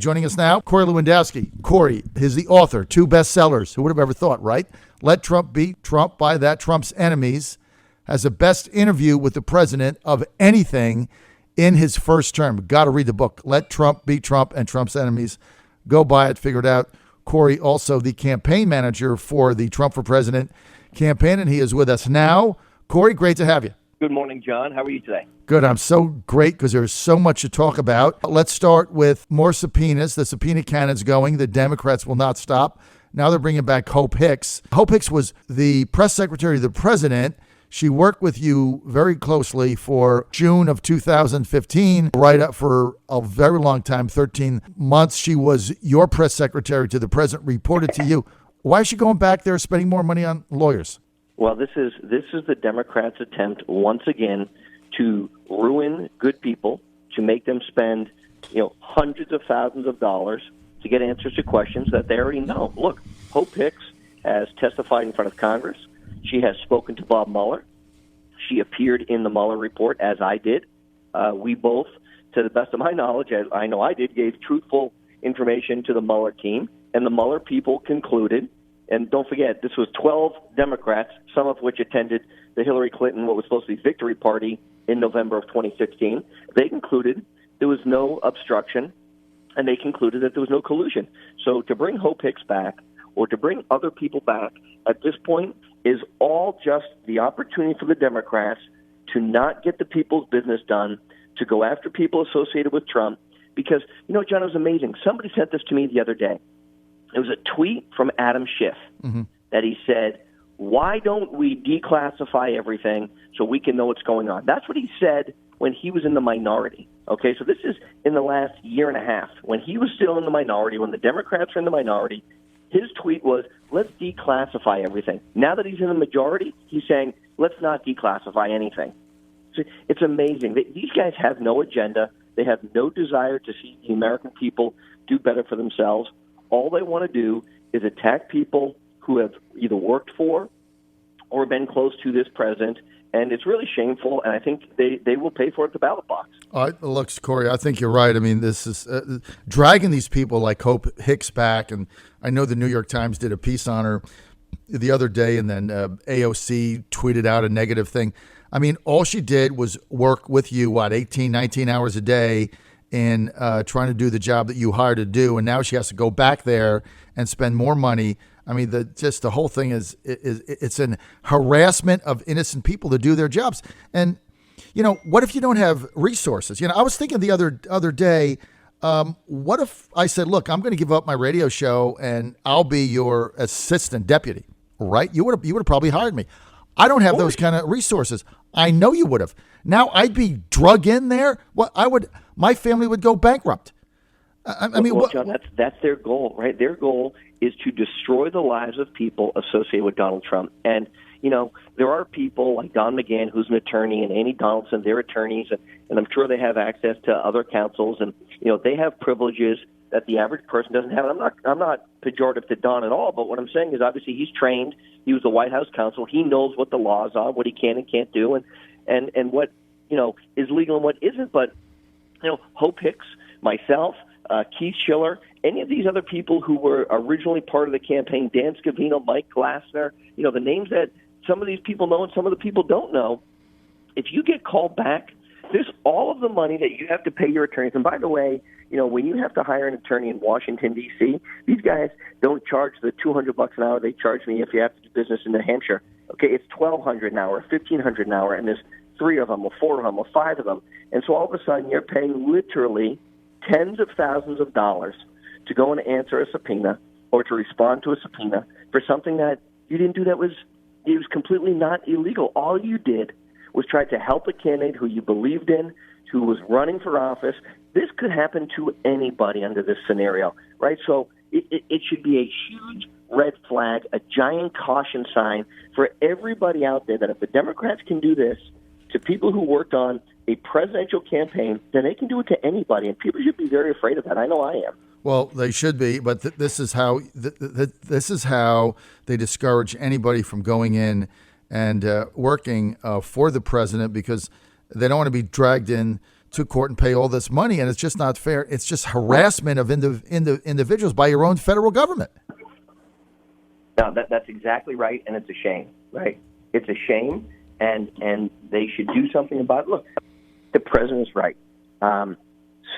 Joining us now, Corey Lewandowski. Corey is the author, 2 bestsellers. Who would have ever thought, right? Let Trump Beat Trump by That Trump's Enemies has the best interview with the president of anything in his first term. Got to read the book. Let Trump Beat Trump and Trump's Enemies. Go buy it, figure it out. Corey, also the campaign manager for the Trump for President campaign, and he is with us now. Corey, great to have you. Good morning, John. How are you today? Good. I'm so great because there's so much to talk about. Let's start with more subpoenas. The subpoena cannon's going. The Democrats will not stop. Now they're bringing back Hope Hicks. Hope Hicks was the press secretary of the president. She worked with you very closely for June of 2015, right up for a very long time, 13 months. She was your press secretary to the president, reported to you. Why is she going back there spending more money on lawyers? Well, this is the Democrats' attempt once again to ruin good people, to make them spend, hundreds of thousands of dollars to get answers to questions that they already know. Look, Hope Hicks has testified in front of Congress. She has spoken to Bob Mueller. She appeared in the Mueller report, as I did. We both, to the best of my knowledge, as I know I did, gave truthful information to the Mueller team, and the Mueller people concluded. And don't forget, this was 12 Democrats, some of which attended the Hillary Clinton, what was supposed to be victory party in November of 2016. They concluded there was no obstruction, and they concluded that there was no collusion. So to bring Hope Hicks back or to bring other people back at this point is all just the opportunity for the Democrats to not get the people's business done, to go after people associated with Trump. Because, John, it was amazing. Somebody sent this to me the other day. It was a tweet from Adam Schiff that he said, why don't we declassify everything so we can know what's going on? That's what he said when he was in the minority. Okay, so this is in the last year and a half. When he was still in the minority, when the Democrats were in the minority, his tweet was, let's declassify everything. Now that he's in the majority, he's saying, let's not declassify anything. So it's amazing. These guys have no agenda. They have no desire to see the American people do better for themselves. All they want to do is attack people who have either worked for or been close to this president, and it's really shameful, and I think they will pay for it at the ballot box. Look, Corey, I think you're right. I mean, this is dragging these people like Hope Hicks back, and I know the New York Times did a piece on her the other day, and then AOC tweeted out a negative thing. I mean, all she did was work with you, 18, 19 hours a day, in trying to do the job that you hired to do, and now she has to go back there and spend more money. I mean, the whole thing is it's an harassment of innocent people to do their jobs. And what if you don't have resources? I was thinking the other day, what if I said, look, I'm going to give up my radio show and I'll be your assistant deputy, right? You would have probably hired me. I don't have those kind of resources. I know you would have. Now I'd be drug in there. My family would go bankrupt. John, that's their goal, right? Their goal is to destroy the lives of people associated with Donald Trump. And, there are people like Don McGahn, who's an attorney, and Amy Donaldson, they're attorneys, and I'm sure they have access to other counsels, and, they have privileges that the average person doesn't have. And I'm not pejorative to Don at all, but what I'm saying is obviously he's trained. He was the White House counsel. He knows what the laws are, what he can and can't do, and what, is legal and what isn't. But, Hope Hicks, myself, Keith Schiller, any of these other people who were originally part of the campaign, Dan Scavino, Mike Glassner, the names that some of these people know and some of the people don't know, if you get called back, there's all of the money that you have to pay your attorneys. And by the way, when you have to hire an attorney in Washington, D.C., these guys don't charge the $200 an hour they charge me if you have to do business in New Hampshire. Okay, it's $1,200 an hour, $1,500 an hour, and there's 3 of them or 4 of them or 5 of them. And so all of a sudden you're paying literally tens of thousands of dollars to go and answer a subpoena or to respond to a subpoena for something that you didn't do it was completely not illegal. All you did was try to help a candidate who you believed in, who was running for office. This could happen to anybody under this scenario, right? So it should be a huge red flag, a giant caution sign for everybody out there that if the Democrats can do this to people who worked on a presidential campaign, then they can do it to anybody, and people should be very afraid of that. I know I am. Well, they should be, but this is how they discourage anybody from going in and working for the president, because they don't want to be dragged in to court and pay all this money, and it's just not fair. It's just harassment of individuals by your own federal government. No, that's exactly right, and it's a shame, right? It's a shame, and they should do something about it. Look, the president's right.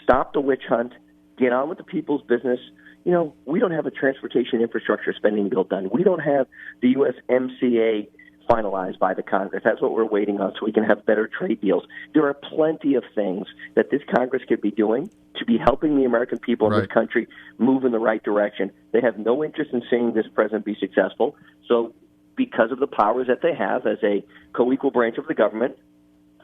Stop the witch hunt. Get on with the people's business. You know, we don't have a transportation infrastructure spending bill done. We don't have the USMCA finalized by the Congress. That's what we're waiting on so we can have better trade deals. There are plenty of things that this Congress could be doing to be helping the American people in this country move in the right direction. They have no interest in seeing this president be successful. So because of the powers that they have as a co-equal branch of the government,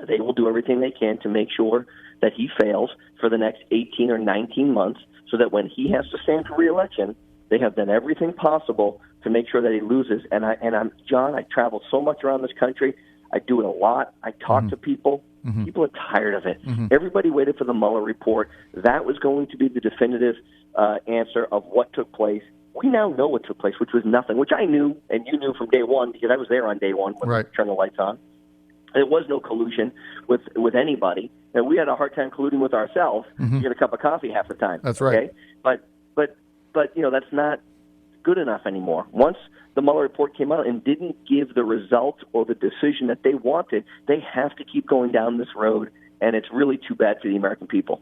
they will do everything they can to make sure that he fails for the next 18 or 19 months so that when he has to stand for re-election, they have done everything possible to make sure that he loses. And I'm John, I travel so much around this country. I do it a lot. I talk to people. People are tired of it. Everybody waited for the Mueller report. That was going to be the definitive answer of what took place. We now know what took place, which was nothing, which I knew, and you knew from day one because I was there on day one when we turned the lights on. There was no collusion with anybody. And we had a hard time colluding with ourselves to get a cup of coffee half the time. That's right. Okay? But you know, that's not good enough anymore. Once the Mueller report came out and didn't give the result or the decision that they wanted, they have to keep going down this road, and it's really too bad for the American people.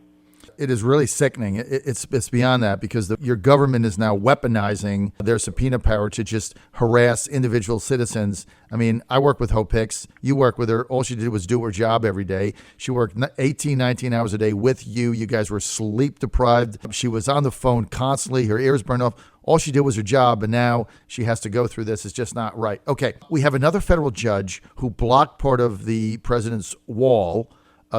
It is really sickening. It's beyond that because your government is now weaponizing their subpoena power to just harass individual citizens. I mean, I work with Hope Hicks. You work with her. All she did was do her job every day. She worked 18, 19 hours a day with you. You guys were sleep deprived. She was on the phone constantly. Her ears burned off. All she did was her job, and now she has to go through this. It's just not right. Okay, we have another federal judge who blocked part of the president's wall.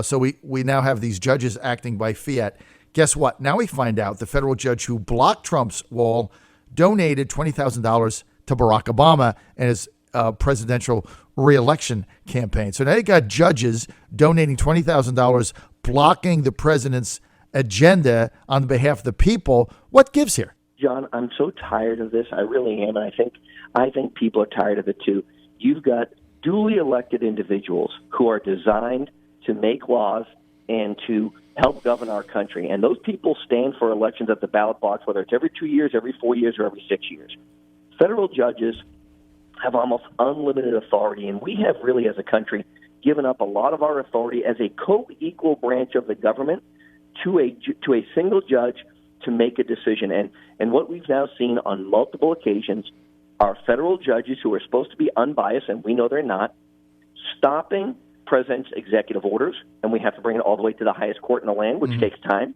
So we now have these judges acting by fiat. Guess what? Now we find out the federal judge who blocked Trump's wall donated $20,000 to Barack Obama and his presidential reelection campaign. So now you got judges donating $20,000, blocking the president's agenda on behalf of the people. What gives here? John, I'm so tired of this. I really am, and I think people are tired of it too. You've got duly elected individuals who are designed to make laws and to help govern our country. And those people stand for elections at the ballot box, whether it's every 2 years, every 4 years, or every 6 years. Federal judges have almost unlimited authority, and we have really, as a country, given up a lot of our authority as a co-equal branch of the government to a single judge to make a decision. And what we've now seen on multiple occasions are federal judges who are supposed to be unbiased, and we know they're not, stopping president's executive orders, and we have to bring it all the way to the highest court in the land, which takes time,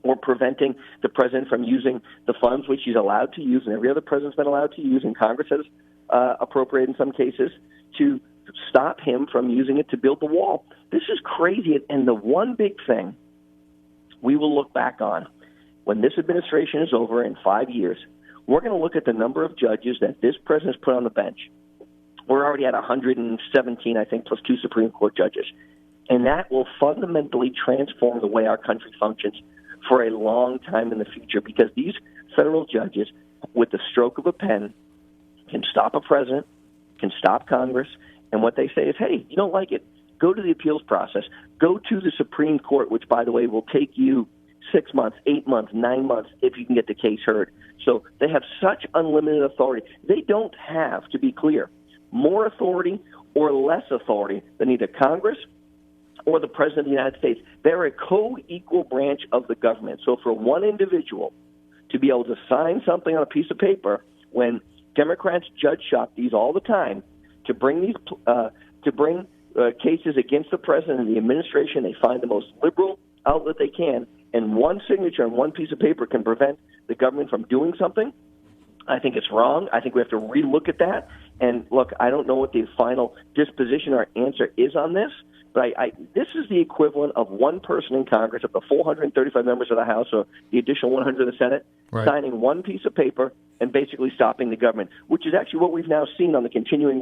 or preventing the president from using the funds which he's allowed to use and every other president's been allowed to use, and Congress has appropriated in some cases, to stop him from using it to build the wall. This is crazy, and the one big thing we will look back on when this administration is over in 5 years, we're going to look at the number of judges that this president has put on the bench. We're already at 117, I think, plus 2 Supreme Court judges. And that will fundamentally transform the way our country functions for a long time in the future, because these federal judges, with the stroke of a pen, can stop a president, can stop Congress, and what they say is, hey, you don't like it, go to the appeals process. Go to the Supreme Court, which, by the way, will take you 6 months, 8 months, 9 months if you can get the case heard. So they have such unlimited authority. They don't have, to be clear, more authority or less authority than either Congress or the President of the United States. They're a co-equal branch of the government. So for one individual to be able to sign something on a piece of paper when Democrats judge shop these all the time to bring these cases against the president and the administration, they find the most liberal outlet they can, and one signature on one piece of paper can prevent the government from doing something. I think it's wrong. I think we have to relook at that. And look, I don't know what the final disposition or answer is on this, but this is the equivalent of one person in Congress, of the 435 members of the House or the additional 100 of the Senate, signing one piece of paper and basically stopping the government, which is actually what we've now seen on the continuing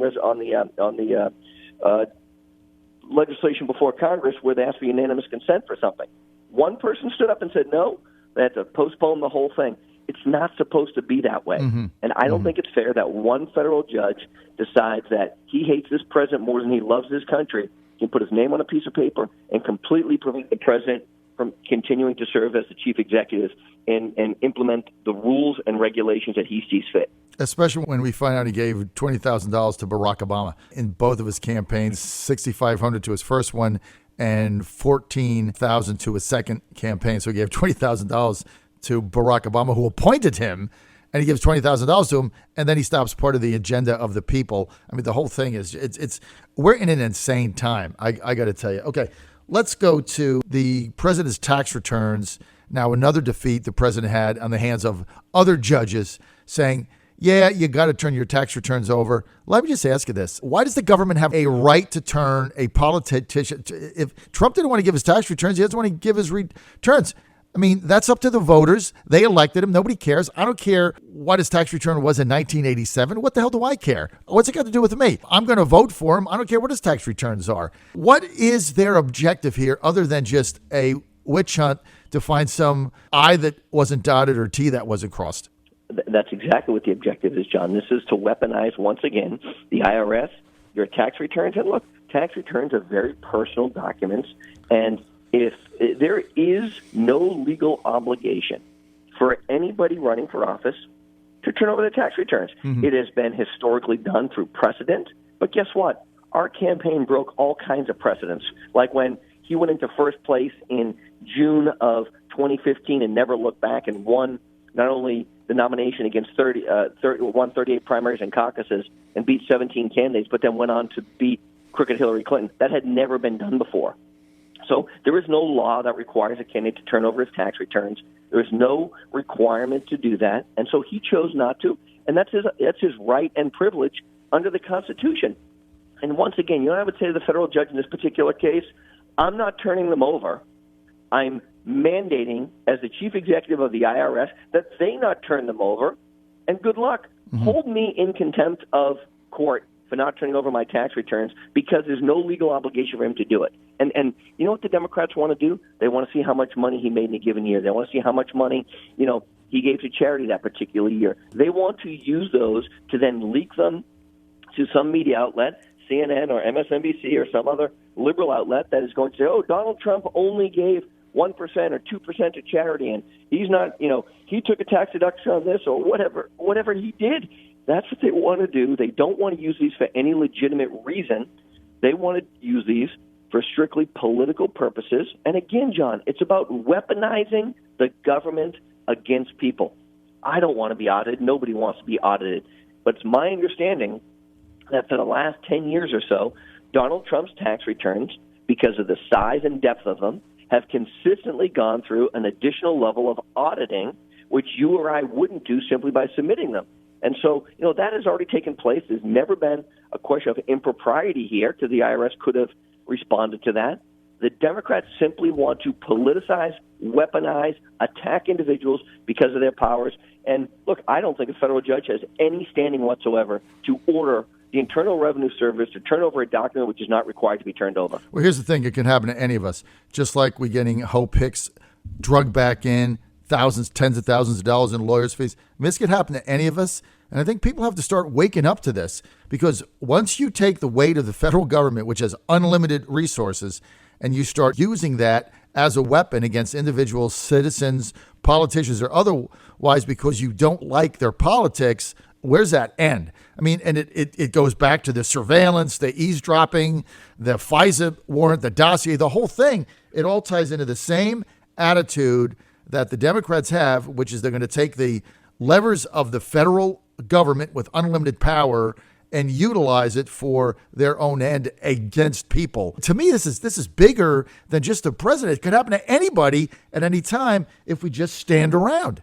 legislation before Congress, where they asked for unanimous consent for something. One person stood up and said no. They had to postpone the whole thing. It's not supposed to be that way. And I don't think it's fair that one federal judge decides that he hates this president more than he loves this country, can put his name on a piece of paper and completely prevent the president from continuing to serve as the chief executive and implement the rules and regulations that he sees fit. Especially when we find out he gave $20,000 to Barack Obama in both of his campaigns, $6,500 to his first one and $14,000 to his second campaign. So he gave $20,000 to Barack Obama, who appointed him, and he gives $20,000 to him, and then he stops part of the agenda of the people. I mean, the whole thing is, it's we're in an insane time, I got to tell you. Okay, let's go to the president's tax returns. Now, another defeat the president had on the hands of other judges saying, yeah, you got to turn your tax returns over. Let me just ask you this. Why does the government have a right to turn a politician? If Trump didn't want to give his tax returns, he doesn't want to give his returns. I mean, that's up to the voters. They elected him. Nobody cares. I don't care what his tax return was in 1987. What the hell do I care? What's it got to do with me? I'm going to vote for him. I don't care what his tax returns are. What is their objective here other than just a witch hunt to find some I that wasn't dotted or T that wasn't crossed? That's exactly what the objective is, John. This is to weaponize, once again, the IRS, your tax returns. And look, tax returns are very personal documents, and if there is no legal obligation for anybody running for office to turn over their tax returns. Mm-hmm. It has been historically done through precedent, but guess what? Our campaign broke all kinds of precedents, like when he went into first place in June of 2015 and never looked back and won not only the nomination against 38 primaries and caucuses and beat 17 candidates, but then went on to beat crooked Hillary Clinton. That had never been done before. So there is no law that requires a candidate to turn over his tax returns. There is no requirement to do that, and so he chose not to, and that's his right and privilege under the Constitution. And once again, I would say to the federal judge in this particular case, I'm not turning them over. I'm mandating, as the chief executive of the IRS, that they not turn them over, and good luck. Mm-hmm. Hold me in contempt of court for not turning over my tax returns because there's no legal obligation for him to do it. And you know what the Democrats want to do? They want to see how much money he made in a given year. They want to see how much money, he gave to charity that particular year. They want to use those to then leak them to some media outlet, CNN or MSNBC or some other liberal outlet that is going to say, oh, Donald Trump only gave 1% or 2% to charity, and he's not, he took a tax deduction on this or whatever he did. That's what they want to do. They don't want to use these for any legitimate reason. They want to use these for strictly political purposes. And again, John, it's about weaponizing the government against people. I don't want to be audited. Nobody wants to be audited. But it's my understanding that for the last 10 years or so, Donald Trump's tax returns, because of the size and depth of them, have consistently gone through an additional level of auditing, which you or I wouldn't do simply by submitting them. And so, that has already taken place. There's never been a question of impropriety here, because the IRS could have responded to that. The Democrats simply want to politicize, weaponize, attack individuals because of their powers. And look, I don't think a federal judge has any standing whatsoever to order the Internal Revenue Service to turn over a document which is not required to be turned over. Well, here's the thing. It can happen to any of us. Just like we're getting Hope Hicks drugged back in, thousands, tens of thousands of dollars in lawyers' fees. I mean, this could happen to any of us. And I think people have to start waking up to this, because once you take the weight of the federal government, which has unlimited resources, and you start using that as a weapon against individual citizens, politicians, or otherwise because you don't like their politics, where's that end? I mean, and it goes back to the surveillance, the eavesdropping, the FISA warrant, the dossier, the whole thing. It all ties into the same attitude that the Democrats have, which is they're going to take the levers of the federal government with unlimited power and utilize it for their own end against people. To me, this is bigger than just the president. It could happen to anybody at any time if we just stand around.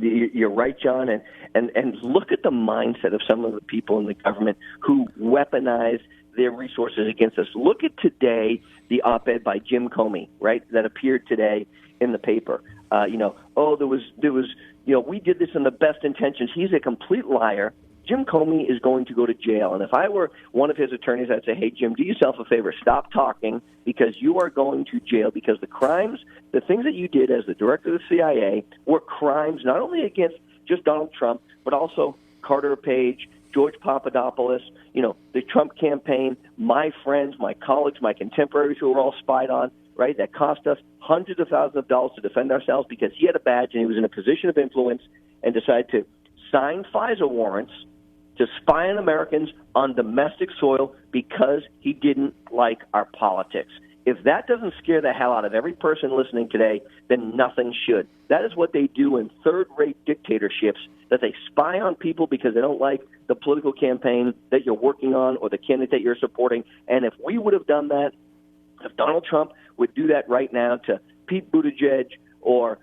You're right, John, and look at the mindset of some of the people in the government who weaponize their resources against us. Look at today, the op-ed by Jim Comey, right, that appeared today in the paper. We did this in the best intentions. He's a complete liar. Jim Comey is going to go to jail. And if I were one of his attorneys, I'd say, hey, Jim, do yourself a favor. Stop talking, because you are going to jail, because the things that you did as the director of the CIA were crimes not only against just Donald Trump, but also Carter Page, George Papadopoulos, the Trump campaign, my friends, my colleagues, my contemporaries who were all spied on, right? That cost us hundreds of thousands of dollars to defend ourselves because he had a badge and he was in a position of influence and decided to sign FISA warrants to spy on Americans on domestic soil because he didn't like our politics. If that doesn't scare the hell out of every person listening today, then nothing should. That is what they do in third-rate dictatorships, that they spy on people because they don't like the political campaign that you're working on or the candidate that you're supporting. And if we would have done that, if Donald Trump would do that right now to Pete Buttigieg or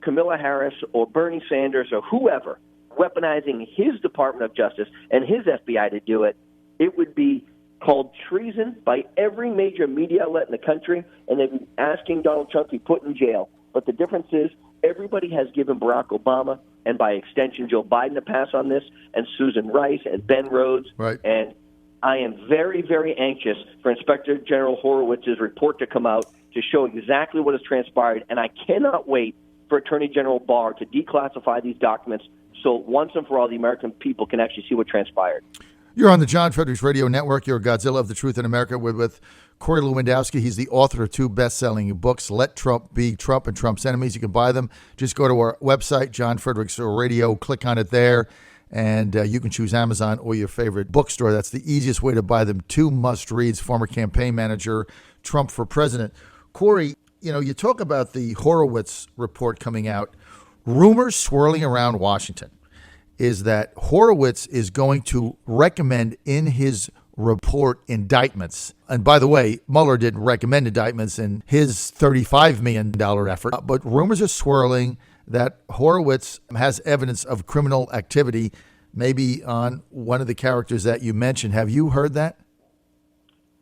Kamala Harris or Bernie Sanders or whoever, weaponizing his Department of Justice and his FBI to do it, it would be called treason by every major media outlet in the country, and they'd be asking Donald Trump to be put in jail. But the difference is everybody has given Barack Obama and by extension Joe Biden a pass on this, and Susan Rice and Ben Rhodes. Right. And I am very, very anxious for Inspector General Horowitz's report to come out to show exactly what has transpired, and I cannot wait for Attorney General Barr to declassify these documents so once and for all the American people can actually see what transpired. You're on the John Fredericks Radio Network. You're Godzilla of the Truth in America. We're with Corey Lewandowski. He's the author of 2 best-selling books, Let Trump Be Trump and Trump's Enemies. You can buy them. Just go to our website, John Fredericks Radio, click on it there, and you can choose Amazon or your favorite bookstore. That's the easiest way to buy them. 2 must-reads, former campaign manager, Trump for president. Corey, you talk about the Horowitz report coming out. Rumors swirling around Washington is that Horowitz is going to recommend in his report indictments. And by the way, Mueller didn't recommend indictments in his $35 million effort. But rumors are swirling that Horowitz has evidence of criminal activity, maybe on one of the characters that you mentioned. Have you heard that?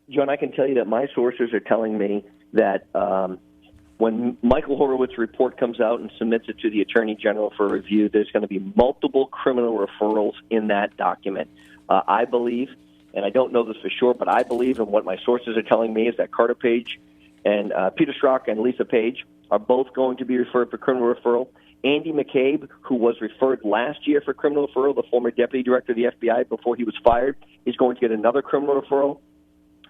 John, I can tell you that my sources are telling me that when Michael Horowitz's report comes out and submits it to the Attorney General for review, there's going to be multiple criminal referrals in that document. I believe, and I don't know this for sure, but I believe, and what my sources are telling me, is that Carter Page and Peter Strzok and Lisa Page are both going to be referred for criminal referral. Andy McCabe, who was referred last year for criminal referral, the former deputy director of the FBI before he was fired, is going to get another criminal referral.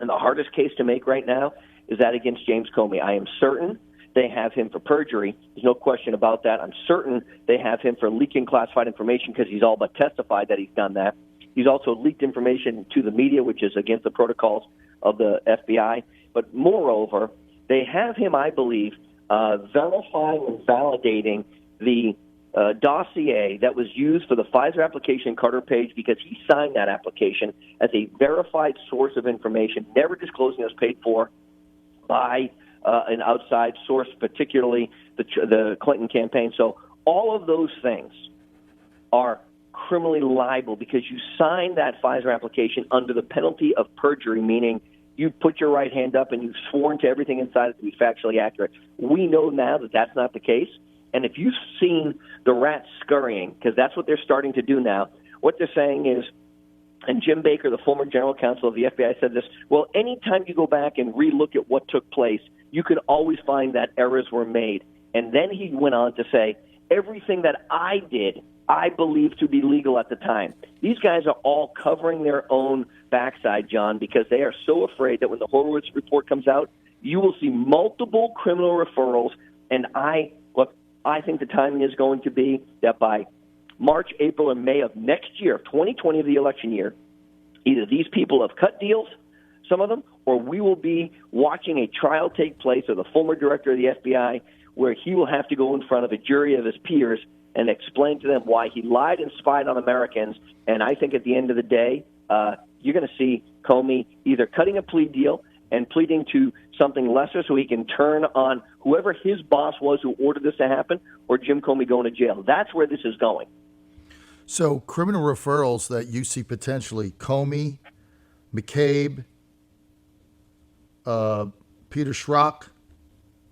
And the hardest case to make right now is that against James Comey. I am certain they have him for perjury. There's no question about that. I'm certain they have him for leaking classified information because he's all but testified that he's done that. He's also leaked information to the media, which is against the protocols of the FBI. But moreover, they have him, I believe, verifying and validating the dossier that was used for the Pfizer application, Carter Page, because he signed that application as a verified source of information, never disclosing it was paid for by an outside source, particularly the Clinton campaign. So all of those things are criminally liable because you signed that Pfizer application under the penalty of perjury, meaning you put your right hand up and you've sworn to everything inside it to be factually accurate. We know now that that's not the case. And if you've seen the rats scurrying, because that's what they're starting to do now, what they're saying is, and Jim Baker, the former general counsel of the FBI, said this, well, anytime you go back and relook at what took place, you can always find that errors were made. And then he went on to say, everything that I did, I believed to be legal at the time. These guys are all covering their own backside, John, because they are so afraid that when the Horowitz report comes out, you will see multiple criminal referrals. And I think the timing is going to be that by March, April, and May of next year, 2020 of the election year, either these people have cut deals, some of them, or we will be watching a trial take place of the former director of the FBI where he will have to go in front of a jury of his peers and explain to them why he lied and spied on Americans. And I think at the end of the day, you're going to see Comey either cutting a plea deal and pleading to something lesser so he can turn on whoever his boss was who ordered this to happen, or Jim Comey going to jail. That's where this is going. So criminal referrals that you see potentially, Comey, McCabe, Peter Strzok,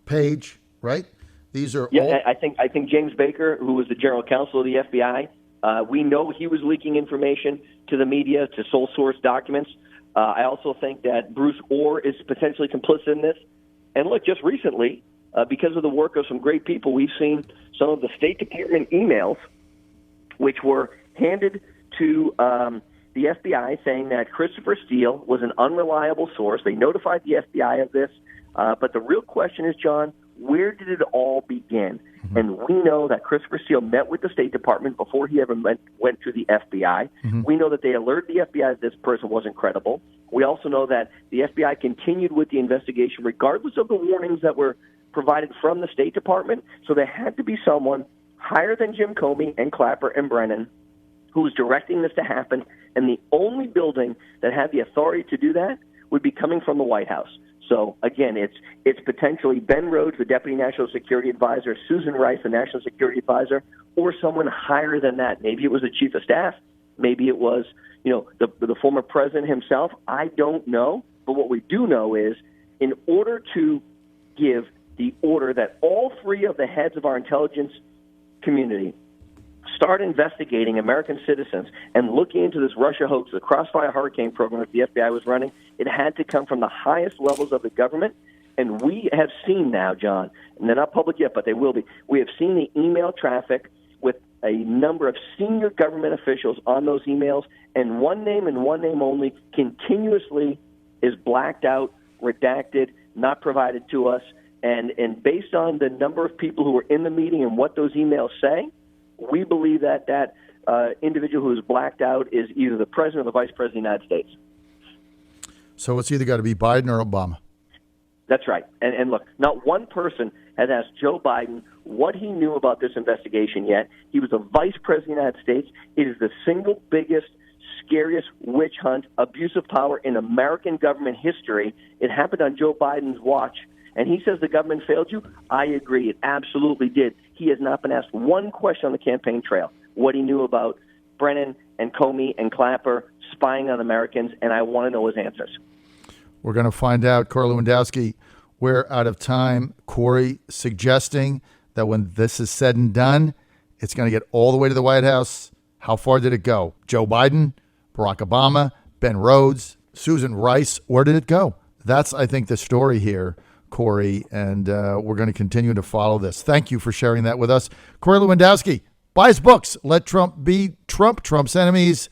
Page, right? These are all... I think James Baker, who was the general counsel of the FBI, we know he was leaking information to the media, to sole source documents. I also think that Bruce Orr is potentially complicit in this. And look, just recently, because of the work of some great people, we've seen some of the State Department emails which were handed to the FBI saying that Christopher Steele was an unreliable source. They notified the FBI of this. But the real question is, John, where did it all begin? Mm-hmm. And we know that Christopher Steele met with the State Department before he ever went to the FBI. Mm-hmm. We know that they alerted the FBI that this person wasn't credible. We also know that the FBI continued with the investigation regardless of the warnings that were provided from the State Department. So there had to be someone higher than Jim Comey and Clapper and Brennan who was directing this to happen. And the only building that had the authority to do that would be coming from the White House. So, again, it's potentially Ben Rhodes, the Deputy National Security Advisor, Susan Rice, the National Security Advisor, or someone higher than that. Maybe it was the Chief of Staff. Maybe it was, the former president himself. I don't know. But what we do know is in order to give the order that all three of the heads of our intelligence community start investigating American citizens and looking into this Russia hoax, the Crossfire Hurricane program that the FBI was running, it had to come from the highest levels of the government. And we have seen now, John, and they're not public yet, but they will be, we have seen the email traffic with a number of senior government officials on those emails, and one name and one name only continuously is blacked out, redacted, not provided to us. And based on the number of people who were in the meeting and what those emails say, we believe that individual who is blacked out is either the president or the vice president of the United States. So it's either got to be Biden or Obama. That's right. And look, not one person has asked Joe Biden what he knew about this investigation yet. He was the vice president of the United States. It is the single biggest, scariest witch hunt, abuse of power in American government history. It happened on Joe Biden's watch. And he says the government failed you. I agree. It absolutely did. He has not been asked one question on the campaign trail, what he knew about Brennan and Comey and Clapper spying on Americans, and I want to know his answers. We're going to find out. Corey Lewandowski, we're out of time. Corey suggesting that when this is said and done, it's going to get all the way to the White House. How far did it go? Joe Biden, Barack Obama, Ben Rhodes, Susan Rice, where did it go? That's, I think, the story here, Corey, and we're going to continue to follow this. Thank you for sharing that with us. Corey Lewandowski, buy his books. Let Trump be Trump, Trump's Enemies,